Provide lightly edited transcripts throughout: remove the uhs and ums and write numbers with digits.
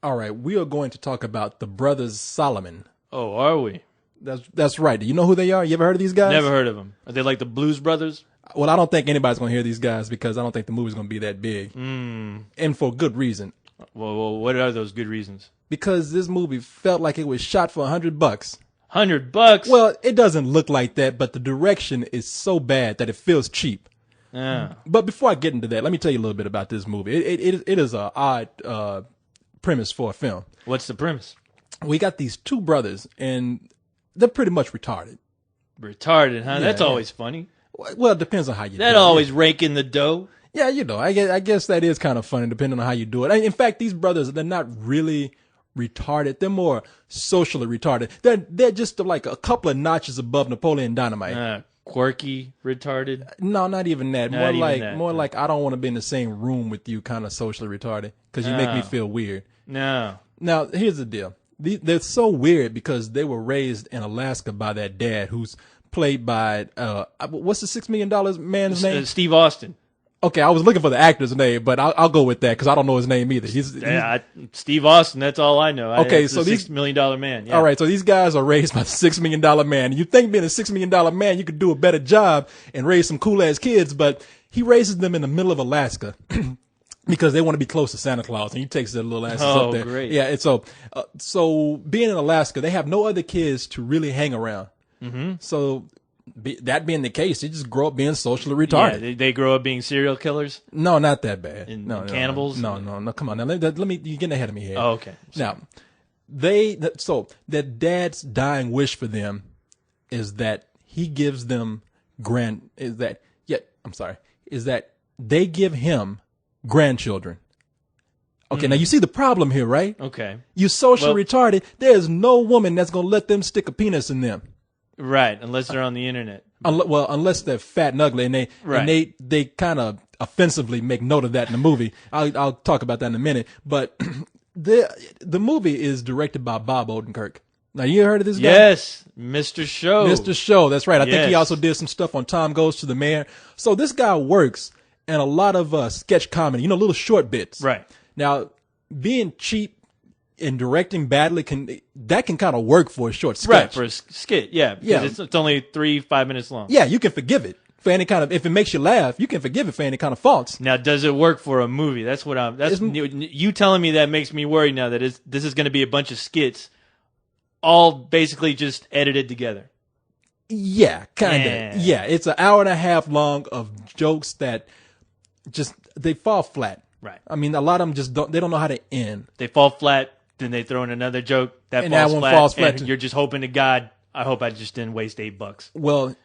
All right, we are going to talk about the brothers Solomon. Oh, are we? That's right. Do you know who they are? You ever heard of these guys? Never heard of them. Are they like the Blues Brothers? Well, I don't think anybody's going to hear these guys because I don't think the movie's going to be that big. And for good reason. Well, what are those good reasons? Because this movie felt like it was shot for $100. $100? Well, it doesn't look like that, but the direction is so bad that it feels cheap. Yeah. But before I get into that, let me tell you a little bit about this movie. It is an odd premise for a film. What's the premise? We got these two brothers, and they're pretty much retarded. Retarded, huh? Yeah, That's yeah. always funny. Well, it depends on how you do it. That always rake in the dough. Yeah, I guess that is kind of funny depending on how you do it. In fact, these brothers, they're not really retarded. They're more socially retarded. They're just like a couple of notches above Napoleon Dynamite. Quirky, retarded. No, not even that. Not even that. More like I don't want to be in the same room with you, kind of socially retarded, because you make me feel weird. No. Now, here's the deal. They're so weird because they were raised in Alaska by that dad who's played by, what's the $6 million man's name? Steve Austin. Okay, I was looking for the actor's name, but I'll go with that because I don't know his name either. Steve Austin, that's all I know. Okay, so these $6 million man. Yeah. All right, so these guys are raised by the $6 million man. You think being a $6 million man, you could do a better job and raise some cool ass kids, but he raises them in the middle of Alaska. Because they want to be close to Santa Claus, and he takes their little asses up there. Great. Yeah, and so being in Alaska, they have no other kids to really hang around. Mm-hmm. So that being the case, they just grow up being socially retarded. Yeah, they grow up being serial killers? No, not that bad. And cannibals? No, come on. Now, let me, you're getting ahead of me here. Oh, okay. Now, so their dad's dying wish for them is that he gives them is that they give him grandchildren. Okay, now you see the problem here, right? Okay. You socially retarded. There's no woman that's going to let them stick a penis in them. Right, unless they're on the internet. Unless they're fat and ugly, and they kind of offensively make note of that in the movie. I'll talk about that in a minute. But the movie is directed by Bob Odenkirk. Now, you heard of this guy? Yes, Mr. Show. Mr. Show, that's right. I think he Yes. also did some stuff on Tom Goes to the Mayor. So this guy works in a lot of sketch comedy, little short bits. Right. Now, being cheap and directing badly can kind of work for a short sketch. Right, for a skit, yeah. Yeah. Because it's only 3-5 minutes long. Yeah, you can forgive it for any kind of, if it makes you laugh, you can forgive it for any kind of faults. Now, does it work for a movie? That's what you telling me that makes me worry now that this is going to be a bunch of skits all basically just edited together. Yeah, kind of. Yeah, it's an hour and a half long of jokes that they fall flat. Right. I mean, a lot of them they don't know how to end. They fall flat, then they throw in another joke that And falls that one flat, falls flat and too. you're just hoping to God, I hope I just didn't waste $8. Well,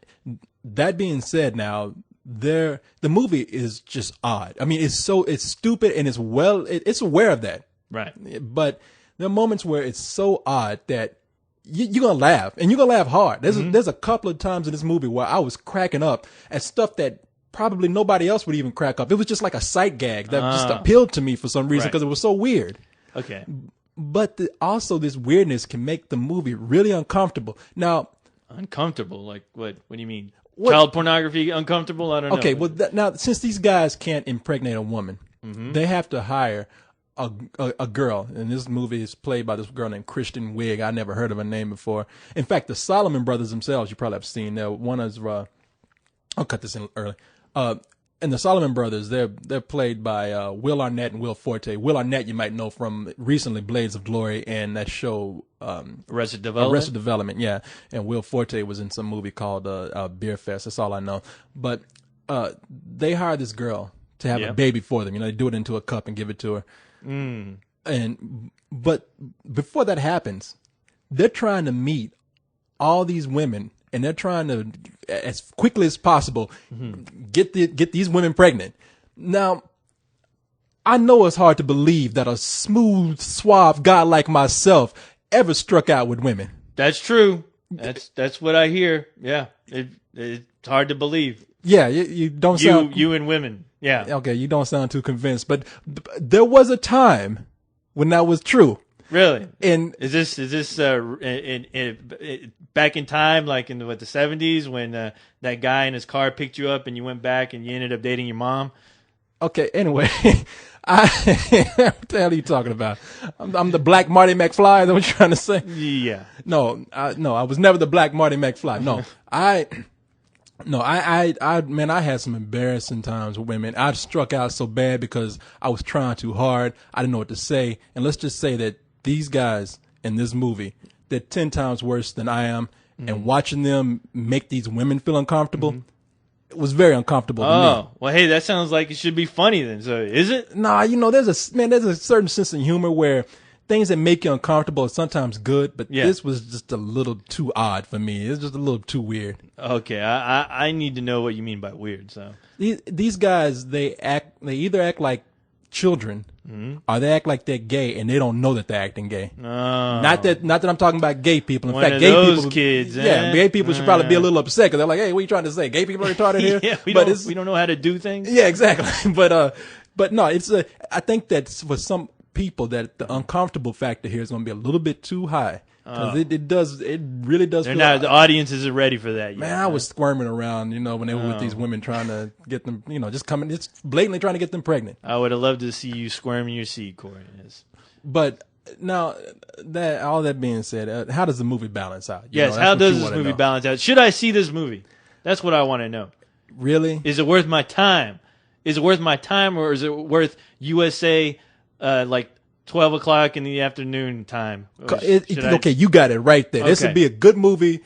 that being said, now the movie is just odd. I mean, it's stupid and it's aware of that. Right. But there are moments where it's so odd that you're gonna laugh, and you're gonna laugh hard. There's a couple of times in this movie where I was cracking up at stuff that probably nobody else would even crack up. It was just like a sight gag that just appealed to me for some reason because it was so weird. Okay. But also this weirdness can make the movie really uncomfortable. Now, Uncomfortable? Like what? What do you mean? Child pornography uncomfortable? I don't know. okay, well now since these guys can't impregnate a woman, they have to hire a girl, and this movie is played by this girl named Kristen Wiig. I never heard of her name before. In fact, the Solomon brothers themselves, you probably have seen. One is I'll cut this in early. And the Solomon brothers, they're played by Will Arnett and Will Forte. Will Arnett, you might know from recently Blades of Glory and that show Arrested Development. Arrested Development, yeah. And Will Forte was in some movie called Beer Fest. That's all I know. But they hired this girl to have a baby for them. They do it into a cup and give it to her. But before that happens, they're trying to meet all these women, and they're trying to, as quickly as possible, get these women pregnant. Now, I know it's hard to believe that a smooth, suave guy like myself ever struck out with women. That's true. That's what I hear. Yeah, it's hard to believe. Yeah, you don't sound you and women. Yeah. Okay, you don't sound too convinced, but there was a time when that was true. Really? And is this back in time, like in the 70s, when that guy in his car picked you up and you went back and you ended up dating your mom? Okay, anyway, what the hell are you talking about? I'm the Black Marty McFly. Is that what you're trying to say? Yeah. No, I was never the Black Marty McFly. Man, I had some embarrassing times with women. I struck out so bad because I was trying too hard. I didn't know what to say. And let's just say that these guys in this movie, they're 10 times worse than I am. And watching them make these women feel uncomfortable, it was very uncomfortable to me. Oh, well, hey, that sounds like it should be funny then. So is it? Nah, there's a certain sense of humor where things that make you uncomfortable are sometimes good, but Yeah. this was just a little too odd for me. It's just a little too weird. Okay, I need to know what you mean by weird. So These guys, they either act like children or they act like they're gay and they don't know that they're acting gay. Oh. Not that I'm talking about gay people. In One fact, of gay those people, kids, yeah, gay people should probably be a little upset because they're like, "Hey, what are you trying to say? Gay people are retarded here?" Yeah, we But don't know how to do things. yeah, exactly. But no, I think that for some people that the uncomfortable factor here is going to be a little bit too high because it really does. The audience isn't ready for that yet. Man, I was squirming around, when they were with these women trying to get them, just blatantly trying to get them pregnant. I would have loved to see you squirm in your seat, Korey. Yes. But now, all that being said, how does the movie balance out? Yes, how does this movie balance out? Should I see this movie? That's what I want to know. Really? Is it worth my time? Is it worth my time, or is it worth USA like 12 o'clock in the afternoon time? Okay, you got it right there. This Okay. would be a good movie.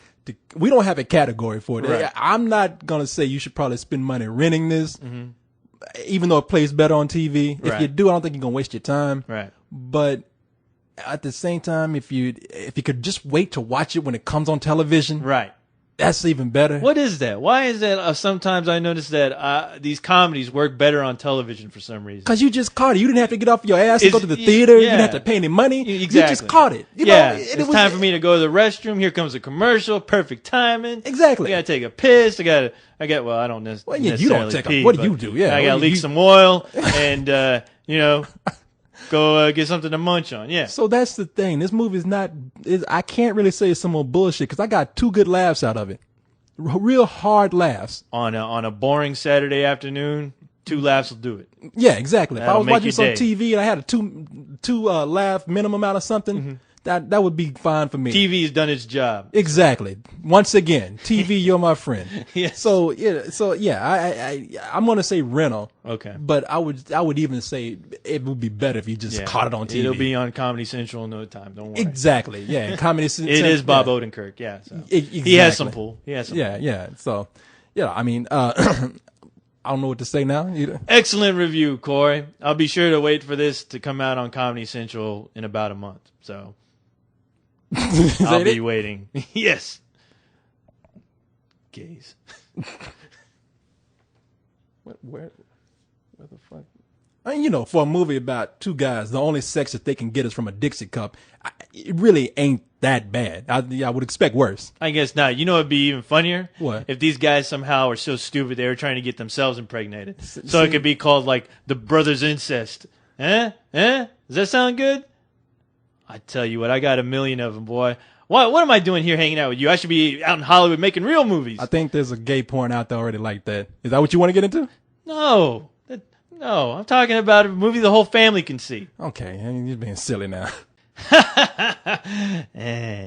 We don't have a category for it. Right. I'm not going to say you should probably spend money renting this, even though it plays better on TV. If Right. you do, I don't think you're going to waste your time. Right. But at the same time, if you could just wait to watch it when it comes on television, Right. that's even better. What is that? Why is that? Sometimes I notice that these comedies work better on television for some reason. Because you just caught it. You didn't have to get off your ass and go to the Yeah. theater. You didn't have to pay any money. Exactly. You just caught it. It's time for me to go to the restroom. Here comes a commercial. Perfect timing. Exactly. I gotta take a piss. I don't necessarily. Well, yeah, you don't take a- pee, what do but you do? Yeah, I what gotta do leak you- some oil and go get something to munch on. Yeah. So that's the thing. This movie I can't really say it's some more bullshit because I got 2 good laughs out of it. Real hard laughs. On a boring Saturday afternoon, 2 laughs will do it. Yeah, exactly. If I That'll was make watching your some day. TV and I had a two laugh minimum out of something, that would be fine for me. TV has done its job. Exactly. Once again, TV, you're my friend. Yes. So I'm gonna say rental. Okay. But I would even say it would be better if you just caught it on TV. It'll be on Comedy Central in no time. Don't worry. Exactly. Yeah. Comedy. It is Bob Odenkirk. Yeah. So. He has some pull. Yeah. So, I mean, I don't know what to say now either. Excellent review, Korey. I'll be sure to wait for this to come out on Comedy Central in about a month. So I'll be waiting. Yes. Gays. Where the fuck? I mean, for a movie about 2 guys, the only sex that they can get is from a Dixie cup. It really ain't that bad. I would expect worse. I guess not. You know what'd be even funnier? What? If these guys somehow are so stupid they were trying to get themselves impregnated. So it could be called like the brothers incest. Eh? Does that sound good? I tell you what, I got 1 million of them, boy. What am I doing here hanging out with you? I should be out in Hollywood making real movies. I think there's a gay porn out there already like that. Is that what you want to get into? No. No, I'm talking about a movie the whole family can see. Okay, you're being silly now.